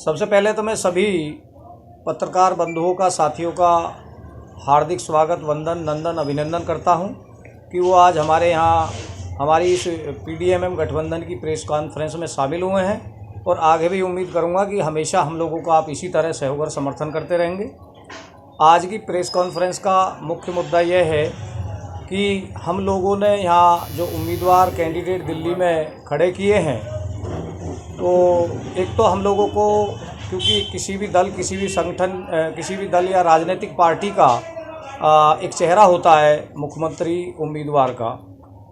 सबसे पहले तो मैं सभी पत्रकार बंधुओं का, साथियों का हार्दिक स्वागत, वंदन, नंदन, अभिनंदन करता हूं कि वो आज हमारे यहाँ हमारी इस PDMM गठबंधन की प्रेस कॉन्फ्रेंस में शामिल हुए हैं और आगे भी उम्मीद करूंगा कि हमेशा हम लोगों को आप इसी तरह सहयोग और समर्थन करते रहेंगे। आज की प्रेस कॉन्फ्रेंस का मुख्य मुद्दा यह है कि हम लोगों ने यहाँ जो उम्मीदवार कैंडिडेट दिल्ली में खड़े किए हैं, तो एक तो हम लोगों को, क्योंकि किसी भी दल, किसी भी संगठन, किसी भी दल या राजनीतिक पार्टी का एक चेहरा होता है मुख्यमंत्री उम्मीदवार का,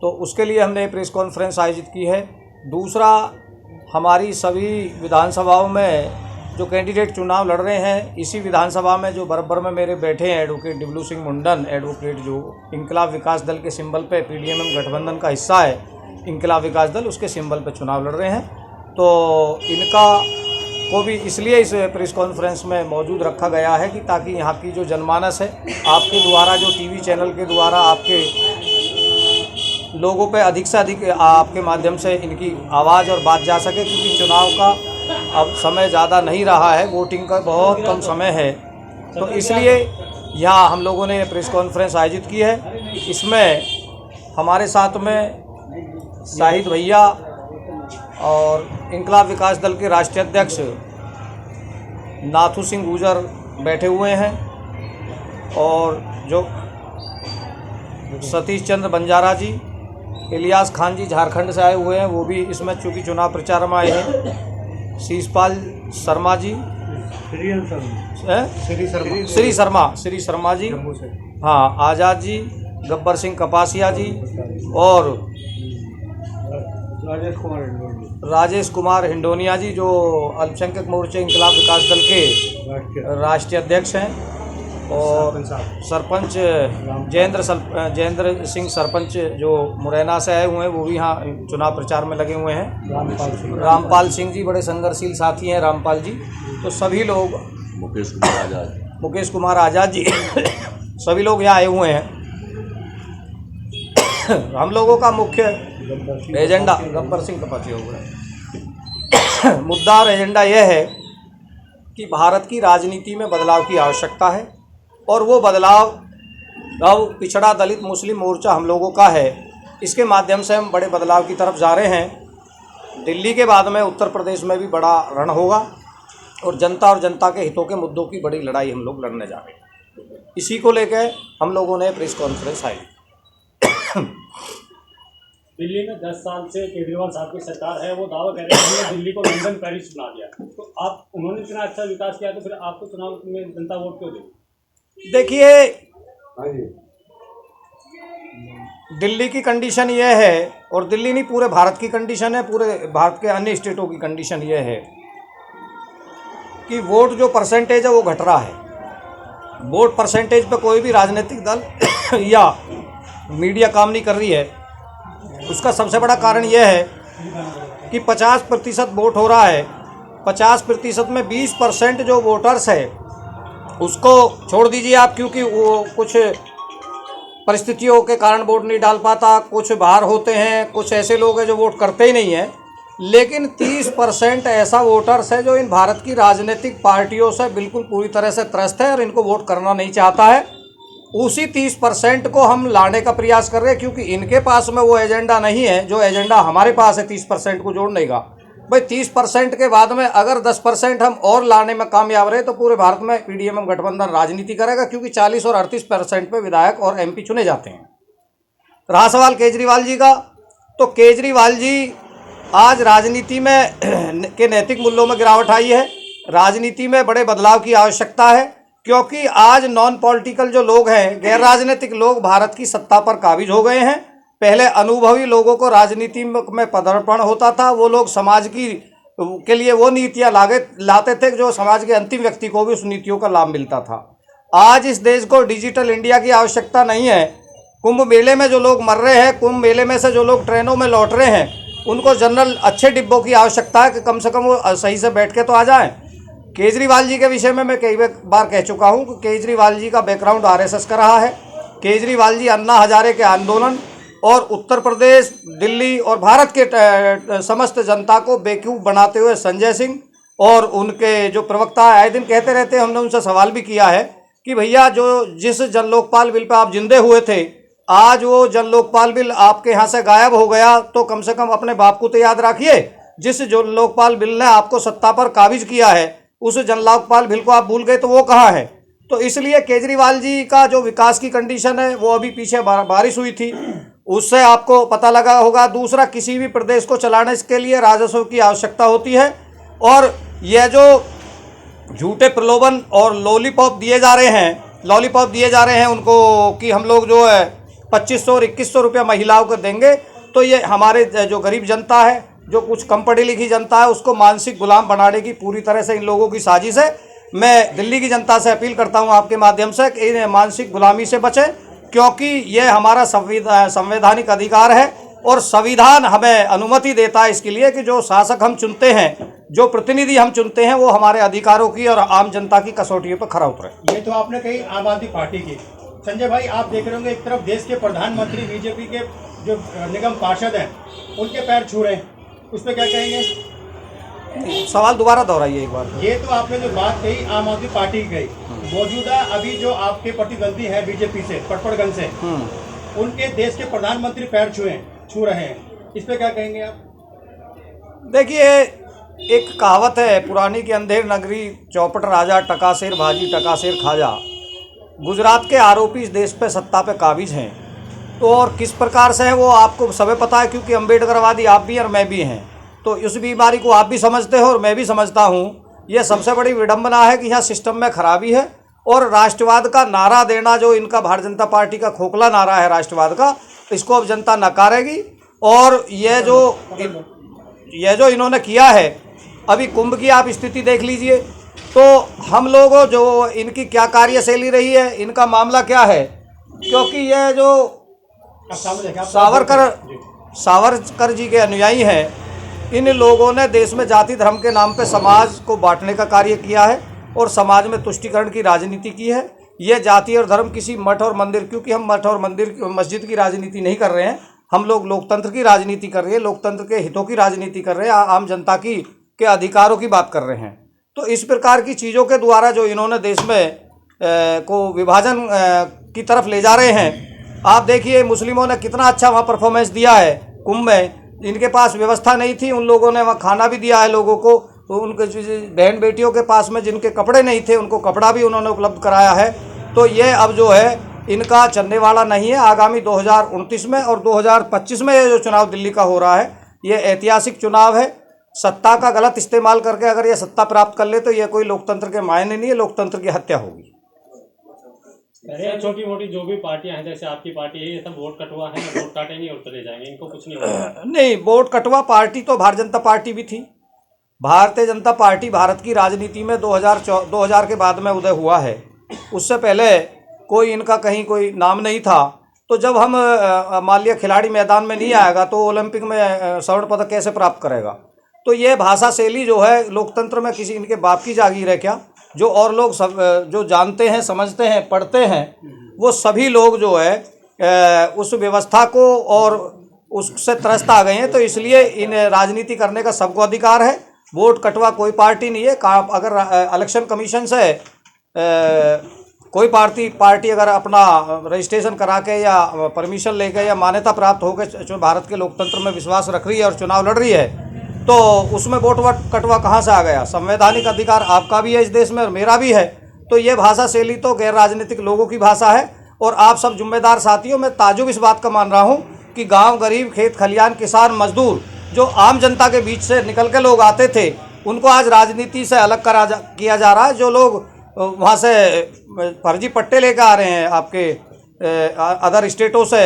तो उसके लिए हमने ये प्रेस कॉन्फ्रेंस आयोजित की है। दूसरा, हमारी सभी विधानसभाओं में जो कैंडिडेट चुनाव लड़ रहे हैं, इसी विधानसभा में जो बराबर में मेरे बैठे हैं एडवोकेट डिबलू सिंह मुंडन, एडवोकेट जो इंकलाब विकास दल के सिंबल पे PDMM गठबंधन का हिस्सा है, इंकलाब विकास दल, उसके सिंबल पे चुनाव लड़ रहे हैं। तो इनका को भी इसलिए इस प्रेस कॉन्फ्रेंस में मौजूद रखा गया है कि ताकि यहाँ की जो जनमानस है, आपके द्वारा, जो TV चैनल के द्वारा आपके लोगों पे अधिक से अधिक आपके माध्यम से इनकी आवाज़ और बात जा सके, क्योंकि चुनाव का अब समय ज़्यादा नहीं रहा है, वोटिंग का बहुत कम समय है। तो इसलिए यहाँ हम लोगों ने प्रेस कॉन्फ्रेंस आयोजित की है। इसमें हमारे साथ में शाहिद भैया और इंकलाब विकास दल के राष्ट्रीय अध्यक्ष नाथू सिंह गुजर बैठे हुए हैं और जो सतीश चंद्र बंजारा जी, इलियास खान जी झारखंड से आए हुए हैं, वो भी इसमें चूँकि चुनाव प्रचार में आए हैं। शीशपाल शर्मा जी, श्री शर्मा जी, हाँ, आज़ाद जी, गब्बर सिंह कपासिया जी और राजेश कुमार हिंडोनिया जी, जो अल्पसंख्यक मोर्चे इंकलाब विकास दल के राष्ट्रीय अध्यक्ष हैं, और सरपंच जयेंद्र सिंह सरपंच जो मुरैना से आए हुए हैं, वो भी यहाँ चुनाव प्रचार में लगे हुए हैं। रामपाल सिंह जी बड़े संघर्षशील साथी हैं, रामपाल जी। तो सभी लोग, मुकेश कुमार आज़ाद जी सभी लोग यहाँ आए हुए हैं। हम लोगों का मुख्य एजेंडा, गब्बर सिंह कपासी हो गए, मुद्दा और एजेंडा यह है कि भारत की राजनीति में बदलाव की आवश्यकता है और वो बदलाव अब पिछड़ा, दलित, मुस्लिम मोर्चा हम लोगों का है। इसके माध्यम से हम बड़े बदलाव की तरफ जा रहे हैं। दिल्ली के बाद में उत्तर प्रदेश में भी बड़ा रण होगा और जनता के हितों के मुद्दों की बड़ी लड़ाई हम लोग लड़ने जा रहे हैं। इसी को लेकर हम लोगों ने प्रेस कॉन्फ्रेंस आई। दिल्ली में 10 साल से केजरीवाल साहब की सरकार है, वो दावा कर रहे हैं कि दिल्ली को लंदन पेरिस बना दिया। तो आप, उन्होंने इतना अच्छा विकास किया, तो फिर आपको चुनाव में जनता वोट क्यों देगी? देखिए, दिल्ली की कंडीशन यह है, और दिल्ली नहीं, पूरे भारत की कंडीशन है, पूरे भारत के अन्य स्टेटों की कंडीशन यह है कि वोट जो परसेंटेज है वो घट रहा है। वोट परसेंटेज पे कोई भी राजनीतिक दल या मीडिया काम नहीं कर रही है। उसका सबसे बड़ा कारण यह है कि 50% वोट हो रहा है। 50% में 20% जो वोटर्स है उसको छोड़ दीजिए आप, क्योंकि वो कुछ परिस्थितियों के कारण वोट नहीं डाल पाता, कुछ बाहर होते हैं, कुछ ऐसे लोग हैं जो वोट करते ही नहीं हैं। लेकिन 30% ऐसा वोटर्स है जो इन भारत की राजनीतिक पार्टियों से बिल्कुल पूरी तरह से त्रस्त है और इनको वोट करना नहीं चाहता है। उसी 30% को हम लाने का प्रयास कर रहे हैं, क्योंकि इनके पास में वो एजेंडा नहीं है जो एजेंडा हमारे पास है 30% को जोड़ने का। भाई 30% के बाद में अगर 10% हम और लाने में कामयाब रहे तो पूरे भारत में PDMM गठबंधन राजनीति करेगा, क्योंकि 40 और 38% पे विधायक और MP चुने जाते हैं। रहा सवाल केजरीवाल जी का, तो केजरीवाल जी आज राजनीति में के नैतिक मूल्यों में गिरावट आई है। राजनीति में बड़े बदलाव की आवश्यकता है, क्योंकि आज नॉन पॉलिटिकल जो लोग हैं, गैर राजनीतिक लोग भारत की सत्ता पर काबिज हो गए हैं। पहले अनुभवी लोगों को राजनीति में पदार्पण होता था, वो लोग समाज के लिए वो नीतियाँ लाते थे जो समाज के अंतिम व्यक्ति को भी उस नीतियों का लाभ मिलता था। आज इस देश को डिजिटल इंडिया की आवश्यकता नहीं है। कुंभ मेले में जो लोग मर रहे हैं, कुंभ मेले में से जो लोग ट्रेनों में लौट रहे हैं, उनको जनरल अच्छे डिब्बों की आवश्यकता है कि कम से कम वो सही से बैठ के तो आ जाएं। केजरीवाल जी के विषय में मैं कई बार कह चुका हूं कि केजरीवाल जी का बैकग्राउंड RSS का रहा है। केजरीवाल जी अन्ना हजारे के आंदोलन और उत्तर प्रदेश, दिल्ली और भारत के समस्त जनता को बेवकूफ़ बनाते हुए संजय सिंह और उनके जो प्रवक्ता आए दिन कहते रहते हैं, हमने उनसे सवाल भी किया है कि भैया जो जिस जन लोकपाल बिल पे आप जिंदे हुए थे, आज वो जन लोकपाल बिल आपके यहाँ से गायब हो गया, तो कम से कम अपने बाप को तो याद रखिए। जिस जो लोकपाल बिल ने आपको सत्ता पर काबिज किया है, उस जन लोकपाल बिल को आप भूल गए, तो वो कहाँ है? तो इसलिए केजरीवाल जी का जो विकास की कंडीशन है, वो अभी पीछे बारिश हुई थी, उससे आपको पता लगा होगा। दूसरा, किसी भी प्रदेश को चलाने के लिए राजस्व की आवश्यकता होती है, और यह जो झूठे प्रलोभन और लॉलीपॉप दिए जा रहे हैं उनको कि हम लोग जो है 2500 और 2100 रुपया महिलाओं को देंगे, तो ये हमारे जो गरीब जनता है, जो कुछ कम पढ़ी लिखी जनता है, उसको मानसिक गुलाम बनाने की पूरी तरह से इन लोगों की साजिश है। मैं दिल्ली की जनता से अपील करता हूं आपके माध्यम से कि इन मानसिक गुलामी से बचें, क्योंकि ये हमारा संवैधानिक अधिकार है और संविधान हमें अनुमति देता है इसके लिए कि जो शासक हम चुनते हैं, जो प्रतिनिधि हम चुनते हैं, वो हमारे अधिकारों की और आम जनता की कसौटियों पर खरा उतरे। ये तो आपने कही आम आदमी पार्टी की। संजय भाई, आप देख रहे होंगे एक तरफ देश के प्रधानमंत्री बीजेपी के जो निगम पार्षद हैं उनके पैर छू रहे हैं, उस पर क्या कहेंगे? सवाल दोबारा दोहराइए एक बार। ये तो आपने जो बात कही आम आदमी पार्टी की कही, मौजूदा अभी जो आपके प्रतिद्वंदी है बीजेपी से, पटपड़गंज से, उनके देश के प्रधानमंत्री पैर छू रहे हैं, इस पर क्या कहेंगे आप? देखिए, एक कहावत है पुरानी कि अंधेर नगरी चौपट राजा, टकासेर भाजी टकासेर खाजा। गुजरात के आरोपी इस देश पे सत्ता पे काबिज हैं, तो और किस प्रकार से है वो आपको सबे पता है, क्योंकि अम्बेडकरवादी आप भी और मैं भी हैं, तो इस बीमारी को आप भी समझते हो और मैं भी समझता हूँ। यह सबसे बड़ी विडंबना है कि यहाँ सिस्टम में खराबी है, और राष्ट्रवाद का नारा देना, जो इनका भारतीय जनता पार्टी का खोखला नारा है राष्ट्रवाद का, इसको अब जनता नकारेगी। और यह जो इन्होंने किया है, अभी कुंभ की आप स्थिति देख लीजिए, तो हम लोगों जो इनकी क्या कार्यशैली रही है, इनका मामला क्या है, क्योंकि यह जो सावरकर जी के अनुयायी हैं, इन लोगों ने देश में जाति धर्म के नाम पे समाज को बांटने का कार्य किया है और समाज में तुष्टीकरण की राजनीति की है। ये जाति और धर्म किसी मठ और मंदिर, क्योंकि हम मठ और मंदिर मस्जिद की राजनीति नहीं कर रहे हैं, हम लोग लोकतंत्र की राजनीति कर रहे हैं, लोकतंत्र के हितों की राजनीति कर रहे हैं, आम जनता के अधिकारों की बात कर रहे हैं। तो इस प्रकार की चीज़ों के द्वारा जो इन्होंने देश में को विभाजन की तरफ ले जा रहे हैं। आप देखिए, मुस्लिमों ने कितना अच्छा वहाँ परफॉर्मेंस दिया है कुंभ में। इनके पास व्यवस्था नहीं थी, उन लोगों ने वहाँ खाना भी दिया है लोगों को, तो उनके बहन बेटियों के पास में जिनके कपड़े नहीं थे, उनको कपड़ा भी उन्होंने उपलब्ध कराया है। तो ये अब जो है इनका चलने वाला नहीं है। आगामी 2029 में और 2025 में ये जो चुनाव दिल्ली का हो रहा है, ये ऐतिहासिक चुनाव है। सत्ता का गलत इस्तेमाल करके अगर ये सत्ता प्राप्त कर ले, तो ये कोई लोकतंत्र के मायने नहीं है, लोकतंत्र की हत्या होगी। छोटी मोटी जो भी पार्टियां हैं, जैसे आपकी पार्टी है, ये सब वोट कटवा है, वोट काटेंगे और चले जाएंगे, इनको कुछ नहीं होगा। नहीं, वोट कटवा पार्टी तो भारतीय जनता पार्टी भी थी। भारतीय जनता पार्टी भारत की राजनीति में 2000 के बाद में उदय हुआ है। उससे पहले कोई इनका कहीं कोई नाम नहीं था। तो जब हम मान लिया खिलाड़ी मैदान में नहीं आएगा, तो ओलंपिक में स्वर्ण पदक कैसे प्राप्त करेगा? तो ये भाषा शैली जो है लोकतंत्र में किसी इनके बाप की जागीर है क्या? जो और लोग सब जो जानते हैं, समझते हैं, पढ़ते हैं, वो सभी लोग जो है उस व्यवस्था को और उससे त्रस्त आ गए हैं। तो इसलिए इन राजनीति करने का सबको अधिकार है। वोट कटवा कोई पार्टी नहीं है। अगर इलेक्शन कमीशन से कोई पार्टी अगर अपना रजिस्ट्रेशन करा के या परमिशन लेके या मान्यता प्राप्त होकर जो भारत के लोकतंत्र में विश्वास रख रही है और चुनाव लड़ रही है, तो उसमें वोट कटवा कहाँ से आ गया? संवैधानिक अधिकार आपका भी है इस देश में और मेरा भी है। तो ये भाषा शैली तो गैर राजनीतिक लोगों की भाषा है। और आप सब जिम्मेदार साथियों, मैं ताजुब इस बात का मान रहा हूँ कि गांव गरीब, खेत खलियान, किसान, मजदूर, जो आम जनता के बीच से निकल के लोग आते थे, उनको आज राजनीति से अलग किया जा रहा है। जो लोग वहाँ से फर्जी पट्टे लेकर आ रहे हैं आपके अदर स्टेटों से,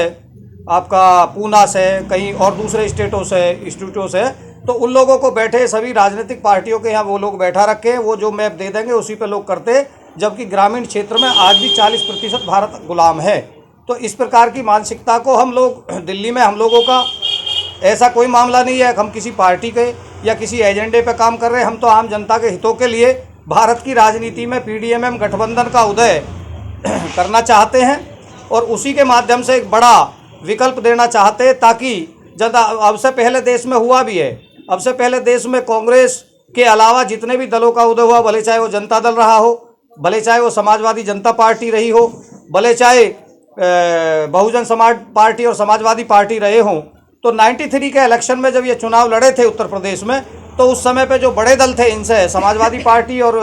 आपका पूना से, कहीं और दूसरे स्टेटों से, इंस्टीट्यूटों से, तो उन लोगों को बैठे सभी राजनीतिक पार्टियों के यहाँ वो लोग बैठा रखे हैं, वो जो मैप दे देंगे उसी पे लोग करते। जबकि ग्रामीण क्षेत्र में आज भी 40% भारत गुलाम है। तो इस प्रकार की मानसिकता को हम लोग दिल्ली में, हम लोगों का ऐसा कोई मामला नहीं है हम किसी पार्टी के या किसी एजेंडे पे काम कर रहे हैं। हम तो आम जनता के हितों के लिए भारत की राजनीति में पीडीएमएम गठबंधन का उदय करना चाहते हैं और उसी के माध्यम से एक बड़ा विकल्प देना चाहते हैं, ताकि अब से पहले देश में हुआ भी है। अब से पहले देश में कांग्रेस के अलावा जितने भी दलों का उदय हुआ, भले चाहे वो जनता दल रहा हो, भले चाहे वो समाजवादी जनता पार्टी रही हो, भले चाहे बहुजन समाज पार्टी और समाजवादी पार्टी रहे हों, तो 93 के इलेक्शन में जब ये चुनाव लड़े थे उत्तर प्रदेश में, तो उस समय पे जो बड़े दल थे इनसे, समाजवादी पार्टी और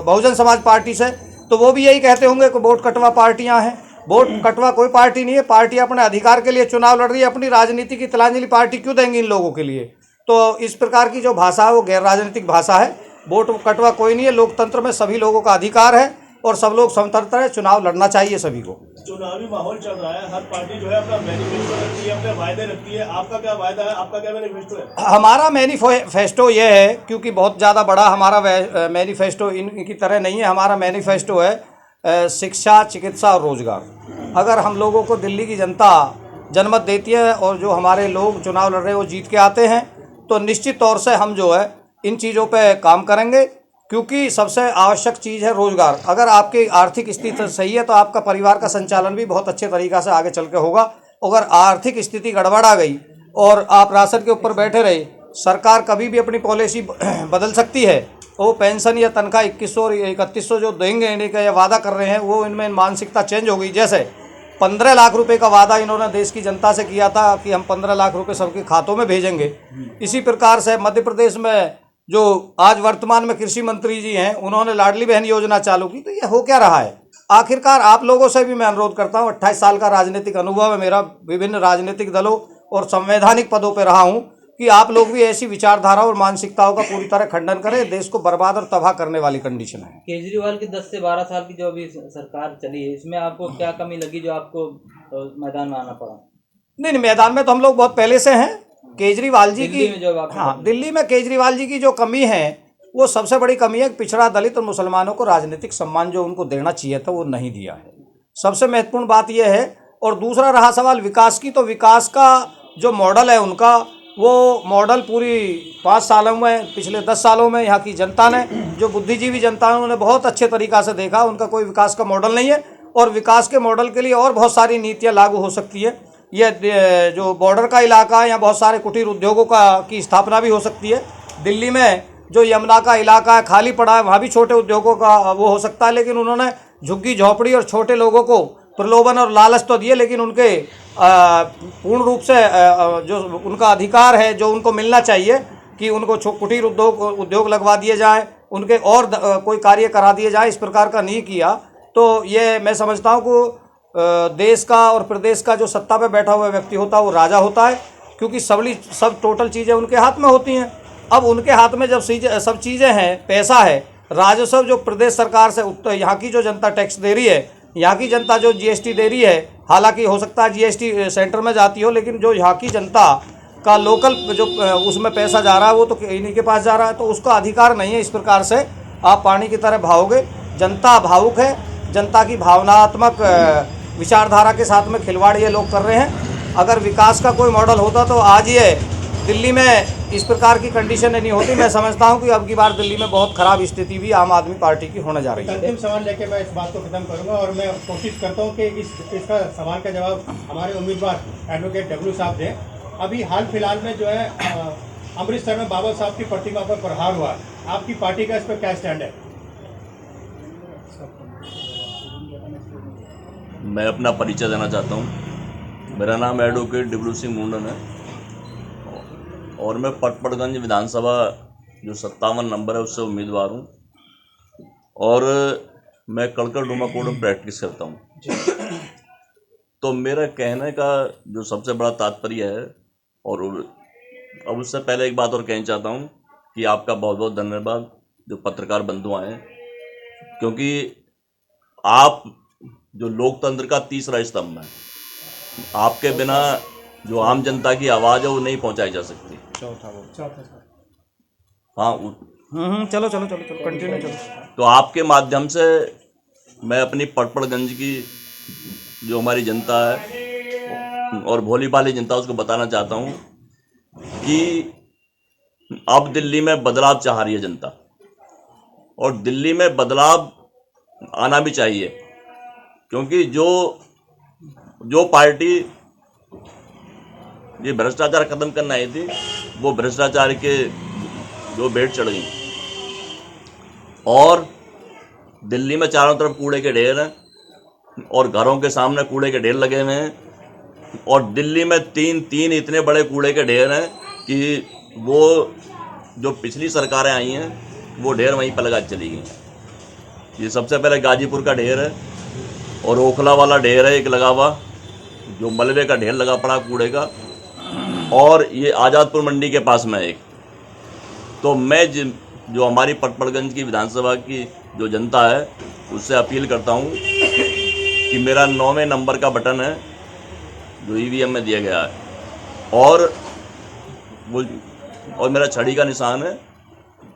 बहुजन समाज पार्टी से, तो वो भी यही कहते होंगे कि वोट कटवा पार्टियां हैं। वोट कटवा कोई पार्टी नहीं है, पार्टी अपने अधिकार के लिए चुनाव लड़ रही है, अपनी राजनीति की तिलांजलि पार्टी क्यों देंगी इन लोगों के लिए। तो इस प्रकार की जो भाषा है वो गैर राजनीतिक भाषा है। वोट कटवा कोई नहीं है, लोकतंत्र में सभी लोगों का अधिकार है और सब लोग स्वतंत्र है, चुनाव लड़ना चाहिए सभी को। चुनावी माहौल चल रहा है, हर पार्टी जो है अपना मैनिफेस्टो रखती है, अपने वायदे रखती है। आपका क्या वायदा है, आपका क्या मैनिफेस्टो है? हमारा मैनिफेस्टो ये है, क्योंकि बहुत ज़्यादा बड़ा हमारा मैनिफेस्टो इनकी तरह नहीं है। हमारा मैनिफेस्टो है शिक्षा, चिकित्सा और रोजगार। अगर हम लोगों को दिल्ली की जनता जनमत देती है और जो हमारे लोग चुनाव लड़ रहे हैं वो जीत के आते हैं, तो निश्चित तौर से हम जो है इन चीज़ों पे काम करेंगे, क्योंकि सबसे आवश्यक चीज़ है रोजगार। अगर आपकी आर्थिक स्थिति सही है तो आपका परिवार का संचालन भी बहुत अच्छे तरीक़ा से आगे चल के होगा। अगर आर्थिक स्थिति गड़बड़ आ गई और आप राशन के ऊपर बैठे रहे, सरकार कभी भी अपनी पॉलिसी बदल सकती है। वो पेंशन या तनख्वाह 2100 और 3100 जो देंगे इन्हें का ये वादा कर रहे हैं, वो इनमें मानसिकता चेंज हो गई। जैसे 15 लाख रुपए का वादा इन्होंने देश की जनता से किया था कि हम 15 लाख रुपए सबके खातों में भेजेंगे। इसी प्रकार से मध्य प्रदेश में जो आज वर्तमान में कृषि मंत्री जी हैं, उन्होंने लाडली बहन योजना चालू की। तो ये हो क्या रहा है? आखिरकार आप लोगों से भी मैं अनुरोध करता हूँ, 28 साल का राजनीतिक अनुभव है मेरा, विभिन्न राजनीतिक दलों और संवैधानिक पदों पर रहा हूँ, कि आप लोग भी ऐसी विचारधारा और मानसिकताओं का पूरी तरह खंडन करें। देश को बर्बाद और तबाह करने वाली कंडीशन है। केजरीवाल की 10 से 12 साल की जो अभी सरकार चली है, इसमें आपको क्या कमी लगी जो आपको मैदान में आना पड़ा? नहीं, मैदान में तो हम लोग बहुत पहले से हैं। केजरीवाल जी की, हाँ, दिल्ली में केजरीवाल जी की जो कमी है वो सबसे बड़ी कमी है कि पिछड़ा, दलित और मुसलमानों को राजनीतिक सम्मान जो उनको देना चाहिए था वो नहीं दिया है। सबसे महत्वपूर्ण बात यह है। और दूसरा रहा सवाल विकास की, तो विकास का जो मॉडल है उनका, वो मॉडल पूरी 5 सालों में, पिछले 10 सालों में यहाँ की जनता ने, जो बुद्धिजीवी जनता है, उन्होंने बहुत अच्छे तरीक़ा से देखा। उनका कोई विकास का मॉडल नहीं है और विकास के मॉडल के लिए और बहुत सारी नीतियाँ लागू हो सकती है। ये जो बॉर्डर का इलाका है, यहाँ बहुत सारे कुटीर उद्योगों की स्थापना भी हो सकती है। दिल्ली में जो यमुना का इलाका है खाली पड़ा है, वहाँ भी छोटे उद्योगों का वो हो सकता है। लेकिन उन्होंने झुग्गी झोपड़ी और छोटे लोगों को प्रलोभन और लालच तो दिए, लेकिन उनके पूर्ण रूप से जो उनका अधिकार है, जो उनको मिलना चाहिए कि उनको कुटीर उद्योग लगवा दिए जाए, उनके और कोई कार्य करा दिए जाए, इस प्रकार का नहीं किया। तो ये मैं समझता हूँ कि देश का और प्रदेश का जो सत्ता पे बैठा हुआ व्यक्ति होता है वो राजा होता है, क्योंकि सब टोटल चीज़ें उनके हाथ में होती हैं। अब उनके हाथ में जब सब चीज़ें हैं, पैसा है, राजस्व जो प्रदेश सरकार से यहाँ की जो जनता टैक्स दे रही है, यहाँ की जनता जो जीएसटी दे रही है, हालांकि हो सकता है जीएसटी सेंटर में जाती हो, लेकिन जो यहाँ की जनता का लोकल जो उसमें पैसा जा रहा है वो तो इन्हीं के पास जा रहा है, तो उसका अधिकार नहीं है। इस प्रकार से आप पानी की तरह बहाओगे। जनता भावुक है, जनता की भावनात्मक विचारधारा के साथ में खिलवाड़ ये लोग कर रहे हैं। अगर विकास का कोई मॉडल होता तो आज ये दिल्ली में इस प्रकार की कंडीशन नहीं होती। मैं समझता हूं कि अब की बार दिल्ली में बहुत खराब स्थिति भी आम आदमी पार्टी की होने जा रही है। अंतिम सवाल लेके मैं इस बात को खत्म करूंगा और मैं कोशिश करता हूं कि इसका सवाल का जवाब हमारे उम्मीदवार एडवोकेट डब्ल्यू साहब दें। अभी हाल फिलहाल में जो है अमृतसर में बाबा साहब की प्रतिमा पर प्रहार हुआ, आपकी पार्टी का इस पर क्या स्टैंड है? मैं अपना परिचय देना चाहता हूँ। मेरा नाम एडवोकेट डब्ल्यू सिंह मुंडन है और मैं पटपड़गंज विधानसभा जो 57 नंबर है उससे उम्मीदवार हूँ और मैं कड़कड़ डूमा कोर्ट में प्रैक्टिस करता हूँ। तो मेरा कहने का जो सबसे बड़ा तात्पर्य है, और अब उससे पहले एक बात और कहना चाहता हूँ कि आपका बहुत बहुत धन्यवाद जो पत्रकार बंधु आए, क्योंकि आप जो लोकतंत्र का तीसरा स्तंभ है, आपके बिना जो आम जनता की आवाज़ है वो नहीं पहुंचाई जा सकती। हाँ, चलो कंटिन्यू चलो। तो आपके माध्यम से मैं अपनी पटपड़गंज की जो हमारी जनता है और भोली भाली जनता उसको बताना चाहता हूँ कि अब दिल्ली में बदलाव चाह रही है जनता, और दिल्ली में बदलाव आना भी चाहिए, क्योंकि जो पार्टी ये भ्रष्टाचार खत्म करना आई थी वो भ्रष्टाचार के जो बेट चढ़ गई। और दिल्ली में चारों तरफ कूड़े के ढेर हैं और घरों के सामने कूड़े के ढेर लगे हुए हैं और दिल्ली में तीन इतने बड़े कूड़े के ढेर हैं कि वो जो पिछली सरकारें आई हैं वो ढेर वहीं पर लगा चली गई। ये सबसे पहले गाजीपुर का ढेर है और ओखला वाला ढेर है एक लगा हुआ, जो मलबे का ढेर लगा पड़ा कूड़े का, और ये आज़ादपुर मंडी के पास में एक। तो मैं जो हमारी पटपड़गंज की विधानसभा की जो जनता है उससे अपील करता हूँ कि मेरा 9वें नंबर का बटन है जो EVM में दिया गया है और मेरा छड़ी का निशान है,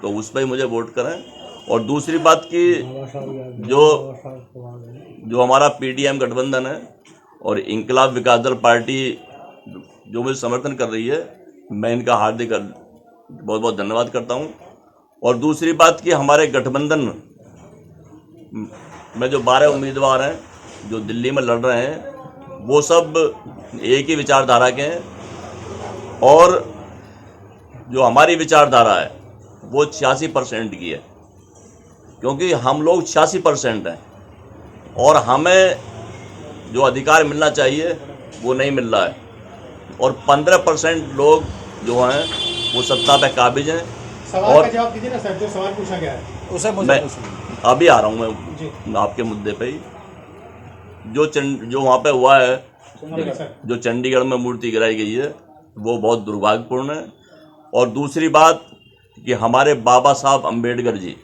तो उस पर ही मुझे वोट करें। और दूसरी बात कि जो हमारा PDM गठबंधन है और इंकलाब विकास दल पार्टी जो मुझे समर्थन कर रही है, मैं इनका हार्दिक बहुत बहुत धन्यवाद करता हूं। और दूसरी बात कि हमारे गठबंधन में जो 12 उम्मीदवार हैं जो दिल्ली में लड़ रहे हैं वो सब एक ही विचारधारा के हैं और जो हमारी विचारधारा है वो 86% की है, क्योंकि हम लोग 86% हैं और हमें जो अधिकार मिलना चाहिए वो नहीं मिल रहा है और 15% लोग जो हैं वो सत्ता पे काबिज हैं। सवाल और का जवाब दीजिए ना सर, जो सवाल पूछा गया है। उसे मुझे मैं पूछिए। अभी आ रहा हूँ मैं आपके मुद्दे पे ही। जो वहाँ पे हुआ है, जो चंडीगढ़ में मूर्ति गिराई गई है वो बहुत दुर्भाग्यपूर्ण है। और दूसरी बात कि हमारे बाबा साहब अम्बेडकर जी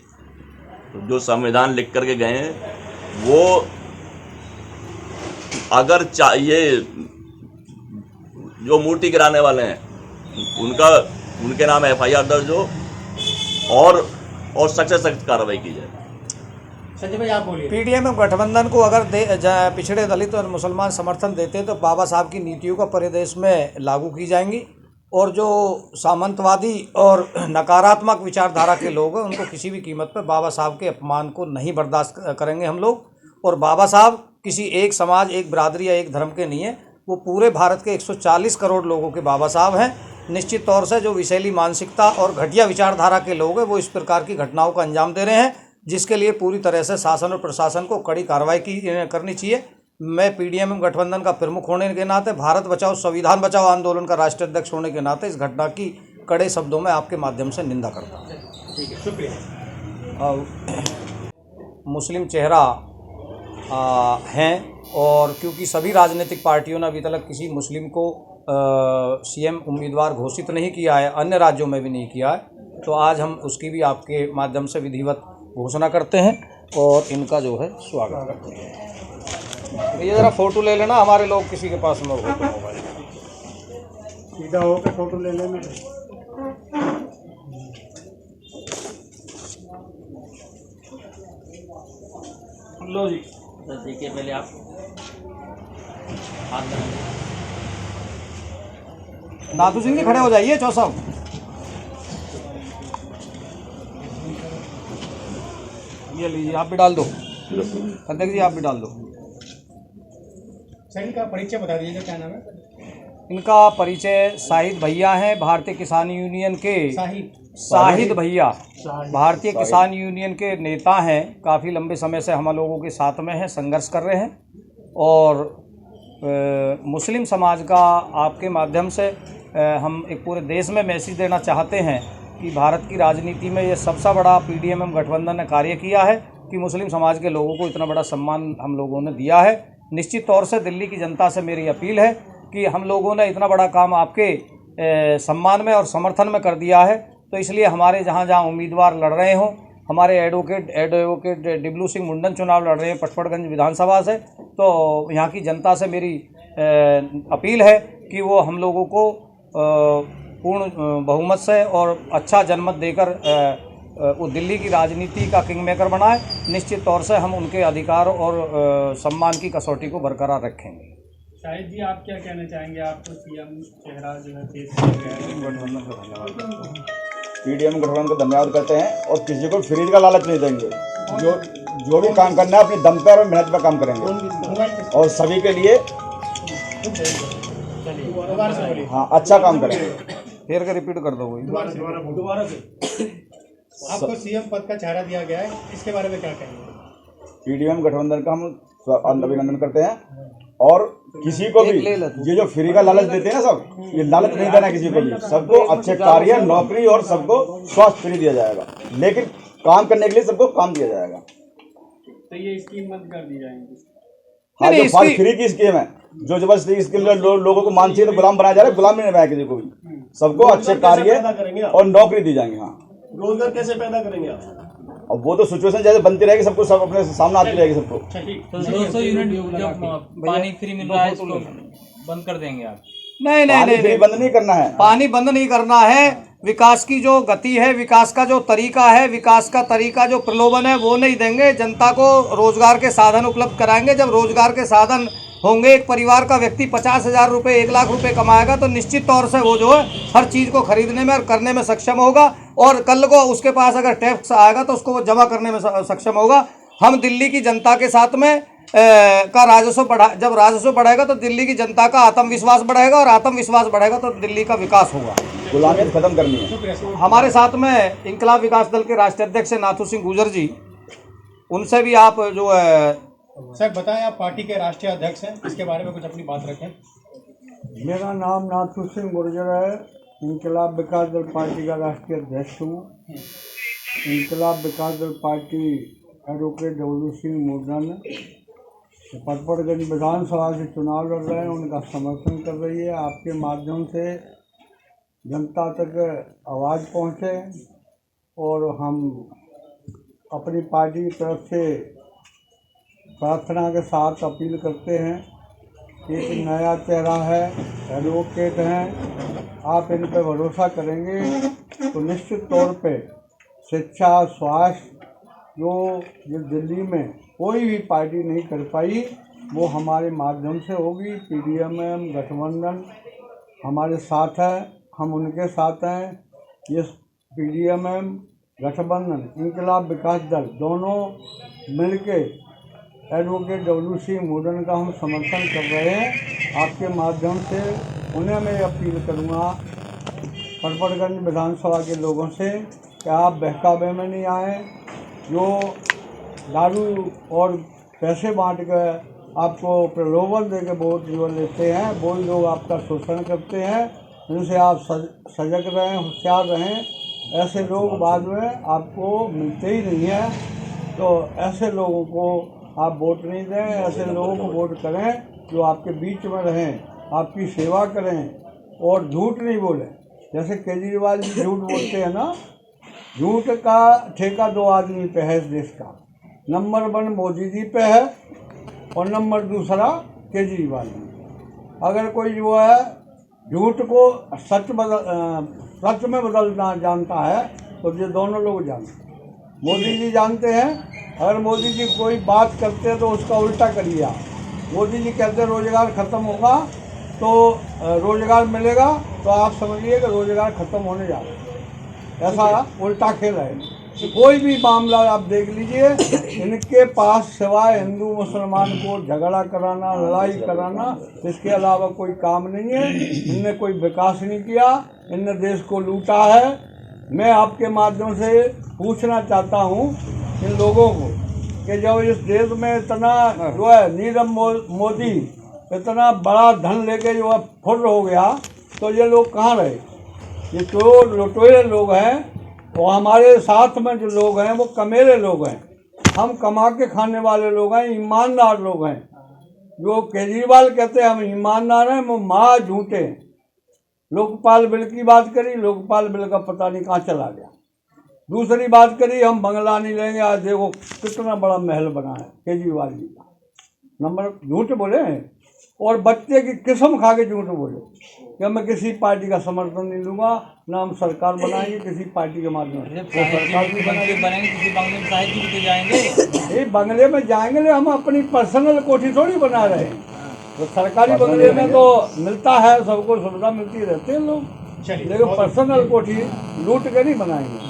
जो संविधान लिख करके गए हैं, वो अगर ये जो मूर्ति गिराने वाले हैं उनके नाम FIR दर्ज हो और सख्त से सख्त कार्रवाई की जाए। संजय भाई आप बोलिए। PDM गठबंधन को अगर पिछड़े दलित और मुसलमान समर्थन देते हैं तो बाबा साहब की नीतियों का परिदेश में लागू की जाएंगी और जो सामंतवादी और नकारात्मक विचारधारा के लोग हैं उनको किसी भी कीमत पर बाबा साहब के अपमान को नहीं बर्दाश्त करेंगे हम लोग। और बाबा साहब किसी एक समाज, एक बिरादरी या एक धर्म के नहीं है, वो पूरे भारत के 140 करोड़ लोगों के बाबा साहब हैं। निश्चित तौर से जो विषैली मानसिकता और घटिया विचारधारा के लोग हैं वो इस प्रकार की घटनाओं को अंजाम दे रहे हैं, जिसके लिए पूरी तरह से शासन और प्रशासन को कड़ी कार्रवाई करनी चाहिए। मैं PDM गठबंधन का प्रमुख होने के नाते, भारत बचाओ संविधान बचाओ आंदोलन का राष्ट्रीय अध्यक्ष होने के नाते इस घटना की कड़े शब्दों में आपके माध्यम से निंदा करता हूँ। ठीक है, शुक्रिया। मुस्लिम चेहरा हैं और क्योंकि सभी राजनीतिक पार्टियों ने अभी तक किसी मुस्लिम को CM उम्मीदवार घोषित नहीं किया है, अन्य राज्यों में भी नहीं किया है, तो आज हम उसकी भी आपके माध्यम से विधिवत घोषणा करते हैं और इनका जो है स्वागत करते हैं। ये ज़रा फ़ोटो ले लेना, हमारे लोग किसी के पास में हो तो मोबाइल सीधा होकर फोटो ले लेना। लो जी। सर देखिए पहले आप हाथ नाथू सिंह जी खड़े हो जाइए। चौसा ये लीजिए, आप भी डाल दो। अध्यक्ष जी आप भी डाल दो। सर इनका परिचय बता दीजिए, क्या नाम है? इनका परिचय शाहिद भैया हैं, भारतीय किसान यूनियन के शाहिद भैया भारतीय किसान यूनियन के नेता हैं। काफ़ी लंबे समय से हम लोगों के साथ में हैं, संघर्ष कर रहे हैं और मुस्लिम समाज का आपके माध्यम से हम एक पूरे देश में मैसेज देना चाहते हैं कि भारत की राजनीति में ये सबसे बड़ा PDM गठबंधन ने कार्य किया है कि मुस्लिम समाज के लोगों को इतना बड़ा सम्मान हम लोगों ने दिया है। निश्चित तौर से दिल्ली की जनता से मेरी अपील है कि हम लोगों ने इतना बड़ा काम आपके सम्मान में और समर्थन में कर दिया है, तो इसलिए हमारे जहाँ जहाँ उम्मीदवार लड़ रहे हों, हमारे एडवोकेट डिब्लू सिंह मुंडन चुनाव लड़ रहे हैं पटपड़गंज विधानसभा से, तो यहाँ की जनता से मेरी अपील है कि वो हम लोगों को पूर्ण बहुमत से और अच्छा जनमत देकर वो दिल्ली की राजनीति का किंग मेकर बनाए। निश्चित तौर से हम उनके अधिकार और सम्मान की कसौटी को बरकरार रखेंगे। शाहिद जी आप क्या कहना चाहेंगे? आपको CM चेहरा जो है पेश किया गया है। गठबंधन का धन्यवाद। PDM गठबंधन को धन्यवाद करते हैं और किसी को फ्री का लालच नहीं देंगे। जो भी काम करना है अपनी दम पर और मेहनत पर काम करेंगे और सभी के लिए हाँ अच्छा काम करेंगे। फिर का रिपीट कर दो। दोबारा से आपको सीएम पद का चारा दिया गया है, इसके बारे में क्या कहेंगे? पीडीएम गठबंधन का हम अभिनंदन करते हैं। और किसी को भी ये जो फ्री का लालच देते हैं ना सब, ये लालच नहीं देना किसी को भी। सबको अच्छे कार्य, नौकरी और सबको स्वास्थ्य फ्री दिया जाएगा, लेकिन काम करने के लिए सबको काम दिया जाएगा। तो ये स्कीम बंद कर दी जाएगी। हाँ, जो फास्ट फ्री की स्कीम है, जो जबरदस्ती स्कीम लोगों को मानसिक तो गुलाम बनाया जा रहा है, गुलाम नहीं बनाया किसी को भी। सबको अच्छे कार्य और नौकरी दी जाएंगे। हाँ, रोजगार कैसे पैदा करेंगे आप? अब वो तो सिचुएशन जैसे बनती रहेगी, सबको सब अपने सामने आती रहेगी सबको। तो 200 यूनिट जो पानी फ्री मिल रहा है इसको बंद कर देंगे आप? नहीं नहीं पानी नहीं, फ्री बंद नहीं करना है। पानी बंद नहीं करना है। विकास की जो गति है, विकास का जो तरीका है, विकास का तरीका जो प्रलोभन है वो नहीं देंगे। जनता को रोजगार के साधन उपलब्ध कराएंगे। जब रोजगार के साधन होंगे, एक परिवार का व्यक्ति 50,000 रुपये, 1 लाख रुपए कमाएगा तो निश्चित तौर से वो जो है हर चीज़ को खरीदने में और करने में सक्षम होगा। और कल को उसके पास अगर टैक्स आएगा तो उसको वो जमा करने में सक्षम होगा। हम दिल्ली की जनता के साथ में का राजस्व जब राजस्व बढ़ेगा तो दिल्ली की जनता का आत्मविश्वास बढ़ेगा, और आत्मविश्वास बढ़ेगा तो दिल्ली का विकास होगा। गुलामी खत्म करनी है। हमारे साथ में इंकलाब विकास दल के राष्ट्रीय अध्यक्ष नाथू सिंह गुर्जर जी, उनसे भी आप जो है सर बताएं, आप पार्टी के राष्ट्रीय अध्यक्ष हैं, इसके बारे में कुछ अपनी बात रखें। मेरा नाम नाथू सिंह गुर्जर है। इंकलाब विकास दल पार्टी का राष्ट्रीय अध्यक्ष हूँ। Inquilab Vikas Dal party advocate W Singh Murdan Patparganj विधानसभा से चुनाव लड़ रहे हैं, उनका समर्थन कर रही है। आपके माध्यम से जनता तक आवाज़ पहुँचे और हम अपनी पार्टी की तरफ से प्रार्थना के साथ अपील करते हैं। एक नया चेहरा है, एडवोकेट हैं, आप इन पर भरोसा करेंगे तो निश्चित तौर पे शिक्षा, स्वास्थ्य जो दिल्ली में कोई भी पार्टी नहीं कर पाई वो हमारे माध्यम से होगी। पीडीएम गठबंधन हमारे साथ है, हम उनके साथ हैं। ये पीडीएम गठबंधन, इंकलाब विकास दल दोनों मिलके एडवोकेट डब्ल्यू सिंह मुर्डन का हम समर्थन कर रहे हैं। आपके माध्यम से उन्हें मैं अपील करूँगा पटपड़गंज विधानसभा के लोगों से कि आप बहकावे में नहीं आए। जो दारू और पैसे बांट कर आपको प्रलोभन दे के वोट जो लेते हैं, वो लोग आपका शोषण करते हैं। उनसे आप सजग रहें, होशियार रहें। ऐसे लोग बाद में आपको मिलते ही नहीं हैं, तो ऐसे लोगों को आप वोट नहीं दें। ऐसे लोगों को वोट करें जो आपके बीच में रहें, आपकी सेवा करें और झूठ नहीं बोलें। जैसे केजरीवाल जी झूठ बोलते हैं ना, झूठ का ठेका 2 आदमी पे है इस देश का। नंबर 1 मोदी जी पे है और नंबर 2 केजरीवाल जी। अगर कोई जो है झूठ को सच में बदलना जानता है तो ये दोनों लोग जानते हैं। मोदी जी जानते हैं, अगर मोदी जी कोई बात करते हैं तो उसका उल्टा करिए आप। मोदी जी कहते हैं रोजगार ख़त्म होगा तो रोजगार मिलेगा, तो आप समझिए कि रोजगार ख़त्म होने जा रहा है। ऐसा उल्टा खेल है। कोई भी मामला आप देख लीजिए, इनके पास सिवाय हिंदू मुसलमान को झगड़ा कराना, लड़ाई कराना, इसके अलावा कोई काम नहीं है। इनने कोई विकास नहीं किया, इनने देश को लूटा है। मैं आपके माध्यम से पूछना चाहता हूँ इन लोगों को कि जब इस देश में इतना जो है नीरव मोदी इतना बड़ा धन लेके जो है फुर्र हो गया, तो ये लोग कहाँ रहे? ये चोर लुटेरे लोग हैं। और हमारे साथ में जो लोग हैं वो कमेरे लोग हैं। हम कमा के खाने वाले लोग हैं, ईमानदार लोग हैं। जो केजरीवाल कहते हैं हम ईमानदार हैं, वो माँ झूठे हैं। लोकपाल बिल की बात करी, लोकपाल बिल का पता नहीं कहाँ चला गया। दूसरी बात करी हम बंगला नहीं लेंगे, आज देखो कितना बड़ा महल बना है केजरीवाल जी का। नंबर झूठ बोले और बच्चे की किस्म खा के झूठ बोले कि मैं किसी पार्टी का समर्थन नहीं लूँगा, ना हम सरकार बनाएंगे किसी पार्टी के माध्यम से। सरकार भी बनेंगे, किसी बंगले में साहित्य भी तो जाएंगे। ये बंगले में जाएंगे, हम अपनी पर्सनल कोठी थोड़ी बना रहे हैं। तो सरकारी बंगले में तो मिलता है, सबको सुविधा मिलती रहती है लोग, लेकिन पर्सनल कोठी लूट के नहीं बनाएंगे।